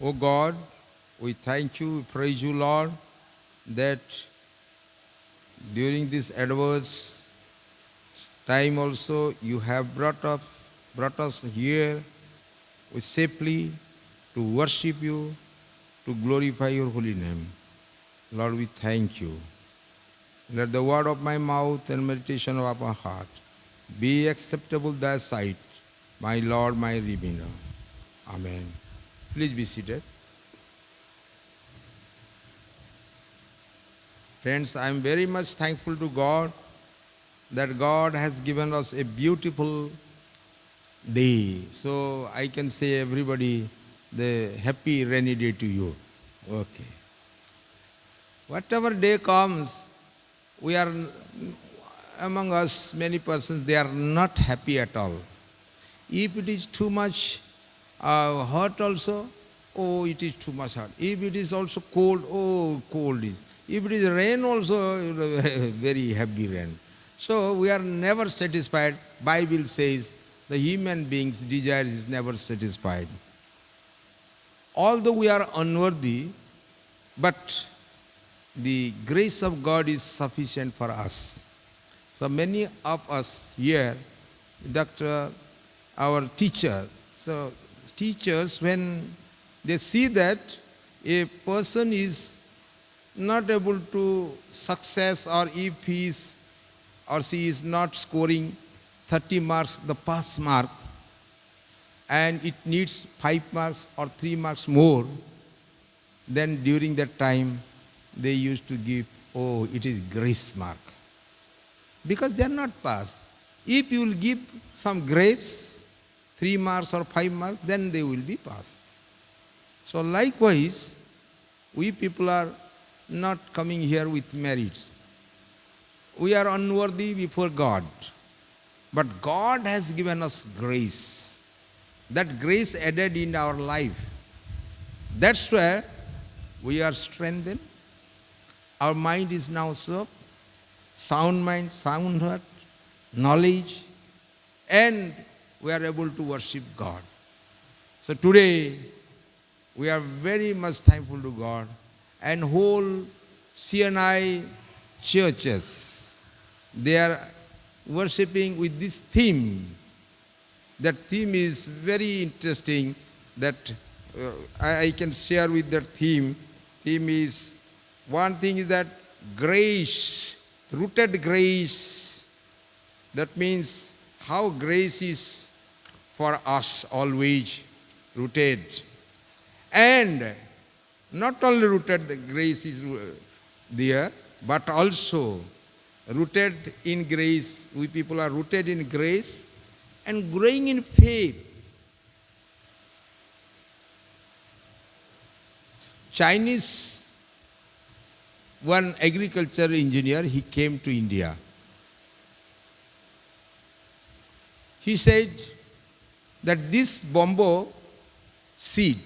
O God, we thank you, we praise you, Lord, that during this adverse time also you have brought us here with safely to worship you, to glorify your holy name. Lord, we thank you. Let the word of my mouth and meditation of our heart be acceptable in thy sight, my Lord, my Redeemer. Amen. Please be seated. Friends, I am very much thankful to God that God has given us a beautiful day. So I can say everybody the happy rainy day to you. Okay. Whatever day comes, we are among us many persons, they are not happy at all. If it is too much hot also, oh, it is too much hot. If it is also cold, oh, cold is. If it is rain also, very heavy rain. So we are never satisfied. Bible says the human being's desire is never satisfied. Although we are unworthy, but the grace of God is sufficient for us. So many of us here, Dr. our teacher, so teachers, when they see that a person is not able to success, or if he is or she is not scoring 30 marks, the pass mark, and it needs 5 marks or 3 marks more, then during that time they used to give, oh, it is grace mark. Because they are not passed. If you will give some grace, 3 marks or 5 marks, then they will be passed. So likewise, we people are not coming here with merits. We are unworthy before God. But God has given us grace. That grace added in our life. That's where we are strengthened. Our mind is now so sound mind, sound heart, knowledge, and we are able to worship God. So today, we are very much thankful to God, and whole CNI churches, they are worshipping with this theme. That theme is very interesting, that I can share with that theme. Theme is, one thing is that grace, rooted grace. That means how grace is for us always rooted. And not only rooted, the grace is there, but also rooted in grace. We people are rooted in grace and growing in faith. Chinese, one agriculture engineer, he came to India. He said that this bamboo seed,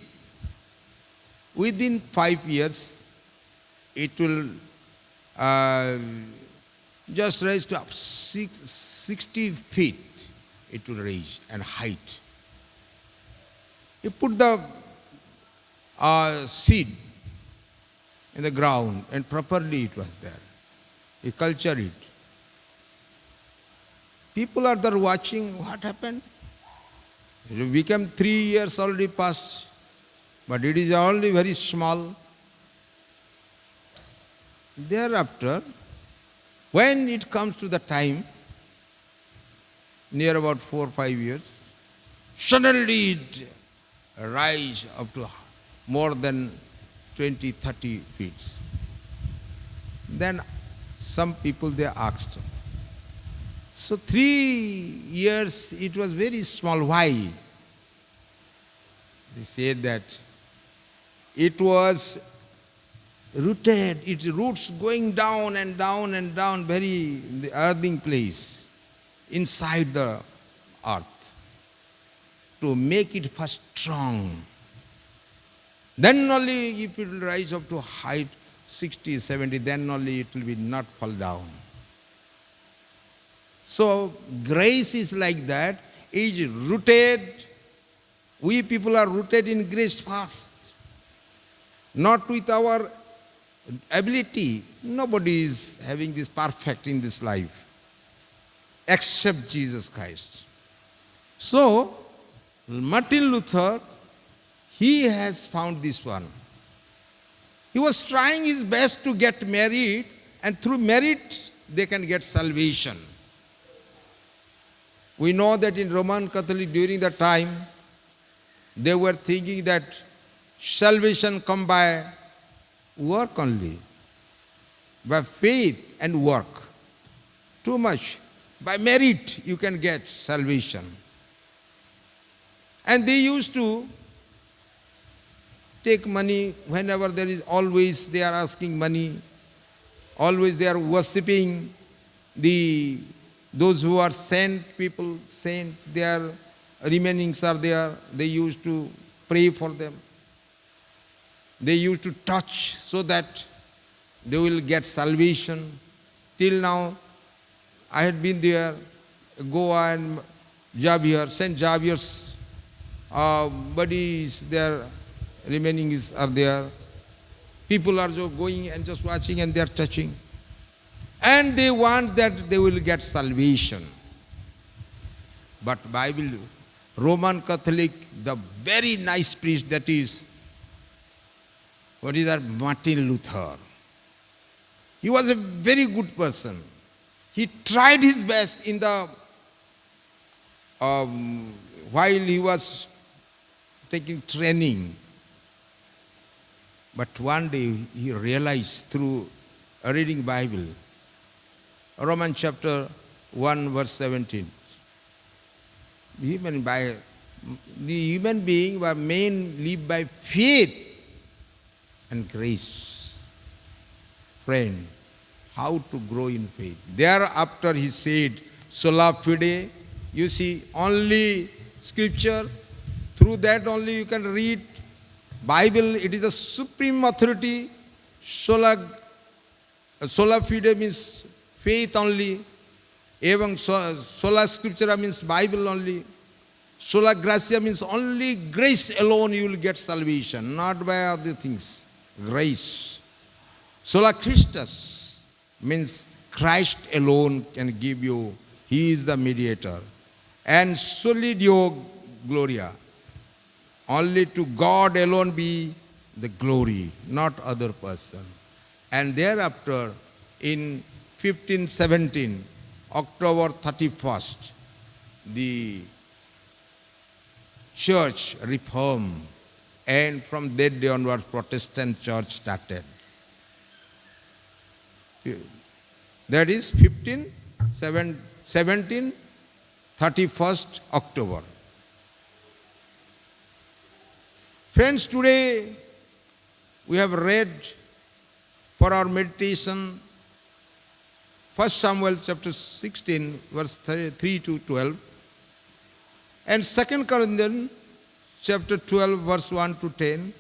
within 5 years, it will just raise to up 60 feet. It will raise and height. He put the seed in the ground, and properly it was there. He cultured it. People are there watching what happened. It became 3 years already passed, but it is only very small. Thereafter, when it comes to the time, near about 4 or 5 years, suddenly it rise up to more than 20, 30 feet. Then some people, they asked, so 3 years it was very small, why? They said that it was rooted, its roots going down and down and down, very the earthing place, inside the earth, to make it first strong. Then only if it will rise up to height 60, 70, then only it will be not fall down. So grace is like that, it is rooted. We people are rooted in grace fast. not with our ability. Nobody is having this perfect in this life except Jesus Christ. So, Martin Luther, he has found this one. He was trying his best to get married, and through merit, they can get salvation. We know that in Roman Catholic during the time, they were thinking that salvation come by work only, by faith and work. Too much. By merit you can get salvation. And they used to take money whenever there is, always they are asking money, always they are worshipping those who are saint people, their remainings are there, they used to pray for them. They used to touch so that they will get salvation. Till now, I had been there, Goa and Xavier, St. Xavier's bodies, their remainings are there. People are just going and just watching and they are touching. And they want that they will get salvation. But Bible, Roman Catholic, the very nice priest, that is, what is that? Martin Luther. He was a very good person. He tried his best in the while he was taking training. But one day he realized through reading Bible, Romans chapter 1 verse 17. The human being were men live by faith and grace. Friend, how to grow in faith? Thereafter he said, sola fide. You see, only scripture, through that only you can read Bible. It is a supreme authority. Sola fide means faith only. Even sola scriptura means Bible only. Sola gratia means only grace alone you will get salvation, not by other things. Grace. Sola Christus means Christ alone can give you. He is the mediator. And soli Deo gloria. Only to God alone be the glory, not other person. And thereafter, in 1517, October 31st, the church reformed, and from that day onwards, Protestant church started. That is 17, 31st October. Friends, today we have read for our meditation 1 Samuel chapter 16, verse 3 to 12, and 2 Corinthians chapter 12, verse 1 to 10.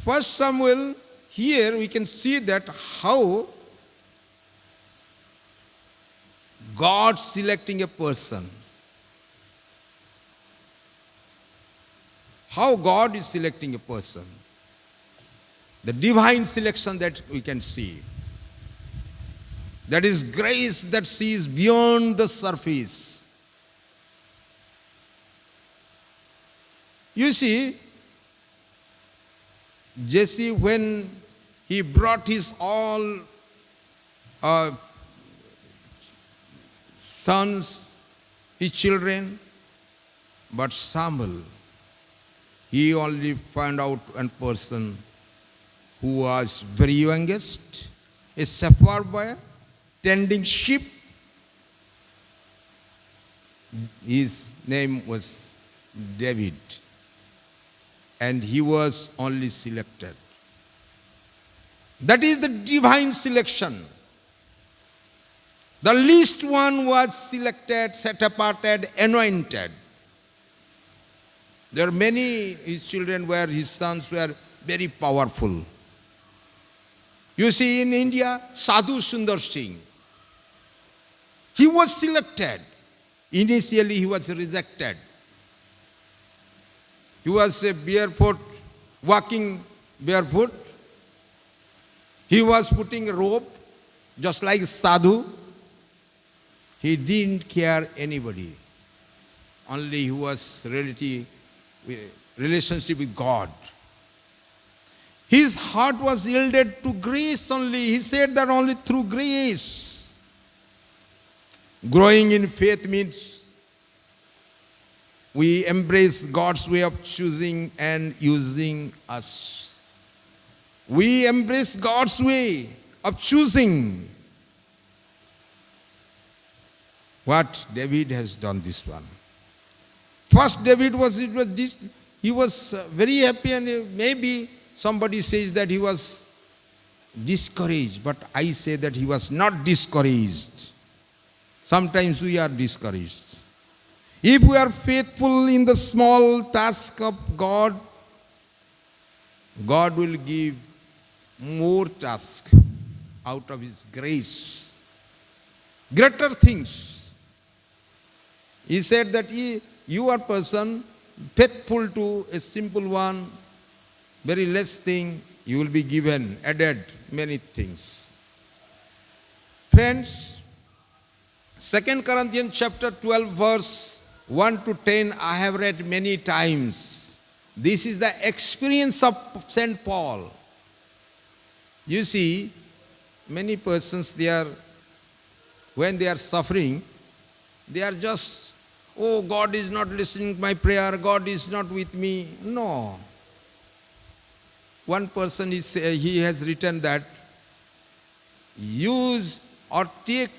1 Samuel, here we can see that how God selecting a person. How God is selecting a person. The divine selection that we can see. That is grace that sees beyond the surface. You see, Jesse, when he brought his all sons, his children, but Samuel, he only found out one person who was very youngest, a shepherd boy, tending sheep. His name was David, and he was only selected. That is the divine selection. The least one was selected, set apart, and anointed. There are many, his children were, his sons were very powerful. You see, in India, Sadhu Sundar Singh, he was selected. Initially, he was rejected. He was a barefoot, walking barefoot. He was putting a rope, just like sadhu. He didn't care anybody. Only he was relationship with God. His heart was yielded to grace only. He said that only through grace. Growing in faith means we embrace God's way of choosing and using us. We embrace God's way of choosing. What David has done this one. First David he was very happy, and maybe somebody says that he was discouraged, but I say that he was not discouraged. Sometimes we are discouraged. If we are faithful in the small task of God, God will give more tasks out of His grace. Greater things. He said that you are person faithful to a simple one, very less thing, you will be given, added many things. Friends, 2 Corinthians chapter 12 verse 1 to 10 I have read many times. This is the experience of St. Paul. You see, many persons when they are suffering, they are just, oh, God is not listening to my prayer, God is not with me. No. One person he has written that use or take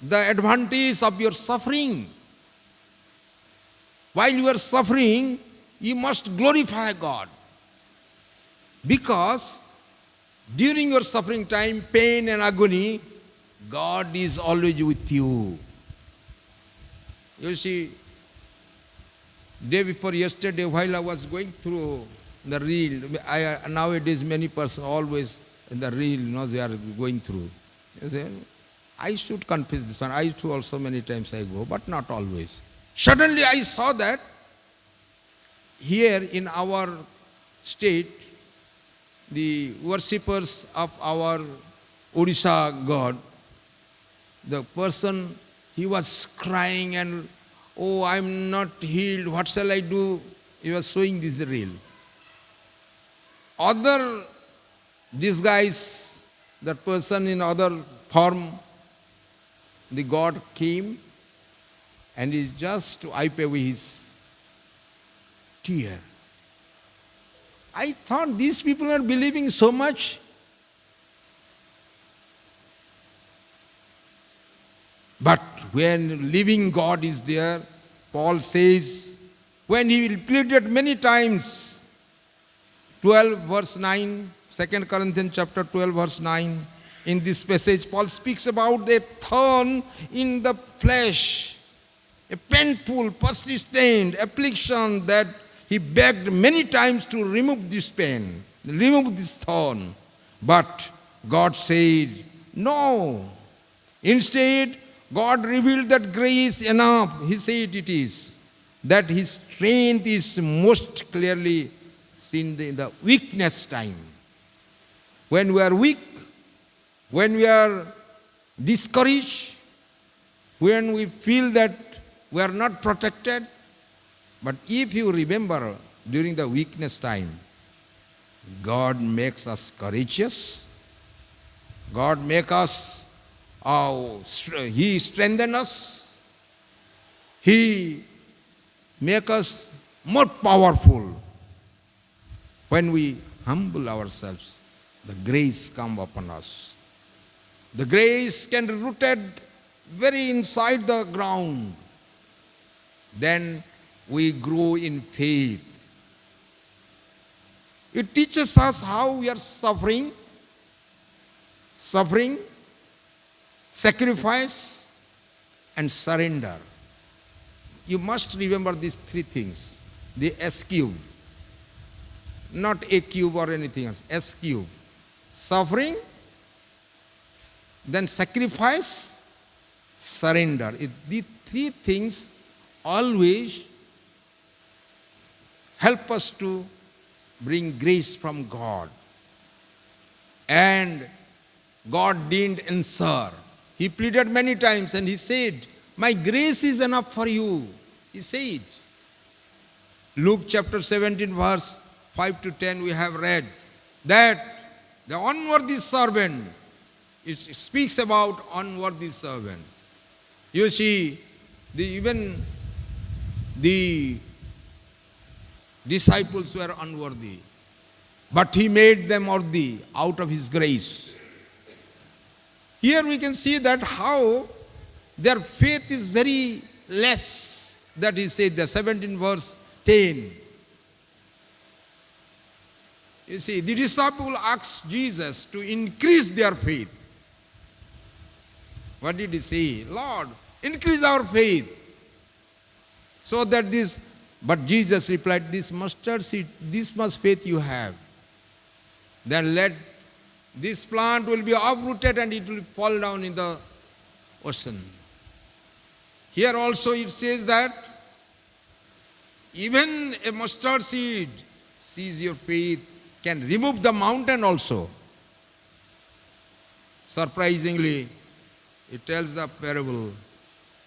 the advantage of your suffering. While you are suffering, you must glorify God. Because during your suffering time, pain and agony, God is always with you. You see, day before yesterday, while I was going through the reel, nowadays many persons always in the reel, they are going through. You say, I should confess this one. I too also many times I go, but not always. Suddenly I saw that here in our state, the worshippers of our Odisha God, the person, he was crying and, oh, I'm not healed, what shall I do? He was showing this reel. Other disguise, that person in other form, the God came and he just to wipe away his tear. I thought these people are believing so much. But when living God is there, Paul says, when he repeated many times, 12 verse 9, 2 Corinthians chapter 12 verse 9, in this passage, Paul speaks about a thorn in the flesh, a painful, persistent affliction that he begged many times to remove this pain, remove this thorn. But God said, no. Instead, God revealed that grace enough, He said it is, that His strength is most clearly seen in the weakness time. When we are weak, when we are discouraged, when we feel that we are not protected. But if you remember, during the weakness time, God makes us courageous. God makes us, He strengthens us. He makes us more powerful. When we humble ourselves, the grace comes upon us. The grace can be rooted very inside the ground. Then we grow in faith. It teaches us how we are suffering, sacrifice, and surrender. You must remember these three things. The S cube. Not A cube or anything else. S cube. Suffering, then sacrifice, surrender. These three things always help us to bring grace from God. And God didn't answer. He pleaded many times and he said, my grace is enough for you. He said. Luke chapter 17 verse 5 to 10 we have read that the unworthy servant, it speaks about unworthy servant. You see, even the disciples were unworthy, but he made them worthy out of his grace. Here we can see that how their faith is very less. That he said, the 17 verse 10. You see, the disciple asked Jesus to increase their faith. What did he say? Lord, increase our faith. So that this, but Jesus replied, this mustard seed, this much faith you have. Then let this plant will be uprooted and it will fall down in the ocean. Here also it says that even a mustard seed sees your faith can remove the mountain also. Surprisingly, it tells the parable.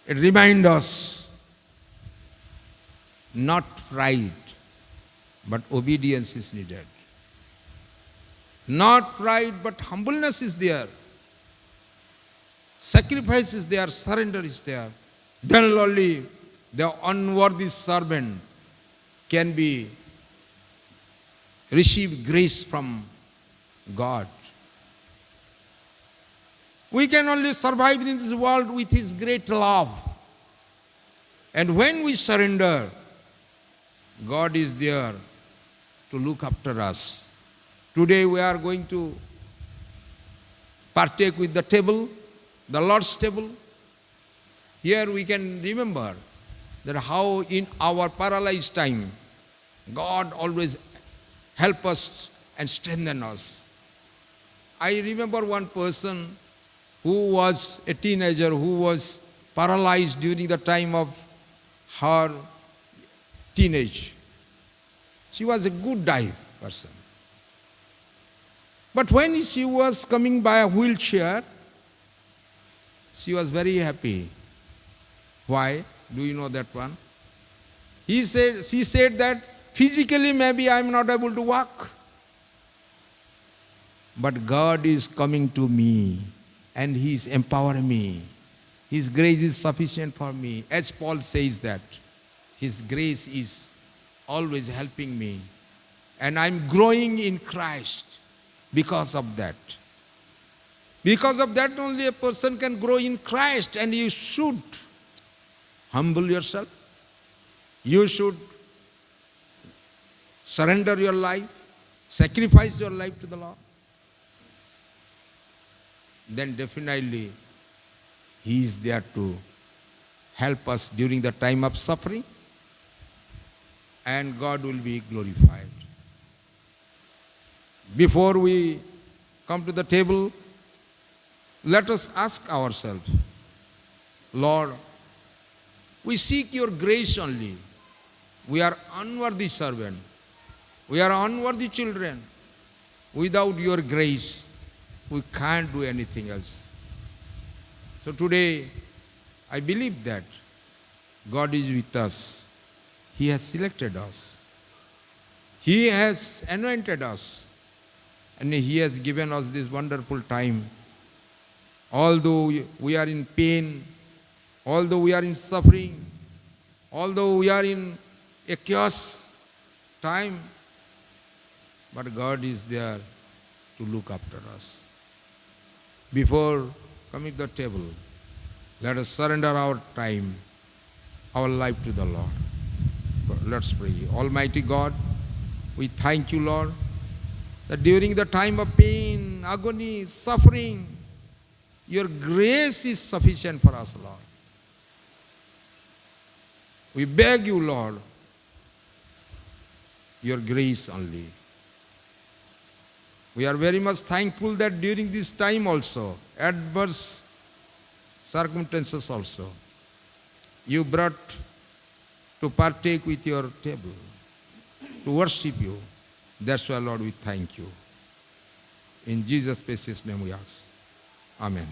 It reminds us, not pride, but obedience is needed. Not pride, but humbleness is there. Sacrifice is there, surrender is there. Then only the unworthy servant can be receive grace from God. We can only survive in this world with His great love. And when we surrender, God is there to look after us. Today we are going to partake with the table, the Lord's table. Here we can remember that how in our paralyzed time, God always help us and strengthen us. I remember one person who was a teenager who was paralyzed during the time of her teenage. She was a good dive person. But when she was coming by a wheelchair, she was very happy. Why? Do you know that one? She said that physically maybe I am not able to walk. But God is coming to me and He is empowering me. His grace is sufficient for me. As Paul says that, His grace is always helping me. And I am growing in Christ because of that. Because of that only a person can grow in Christ, and you should humble yourself. You should surrender your life, sacrifice your life to the Lord. Then definitely He is there to help us during the time of suffering, and God will be glorified. Before we come to the table, let us ask ourselves, Lord, we seek your grace only. We are unworthy servants. We are unworthy children. Without your grace, we can't do anything else. So today, I believe that God is with us. He has selected us. He has anointed us. And He has given us this wonderful time. Although we are in pain, although we are in suffering, although we are in a chaos time, but God is there to look after us. Before coming to the table, let us surrender our time, our life to the Lord. Let's pray. Almighty God, we thank you, Lord, that during the time of pain, agony, suffering, your grace is sufficient for us, Lord. We beg you, Lord, your grace only. We are very much thankful that during this time also, adverse circumstances also, you brought to partake with your table, to worship you. That's why, Lord, we thank you. In Jesus' precious name we ask. Amen.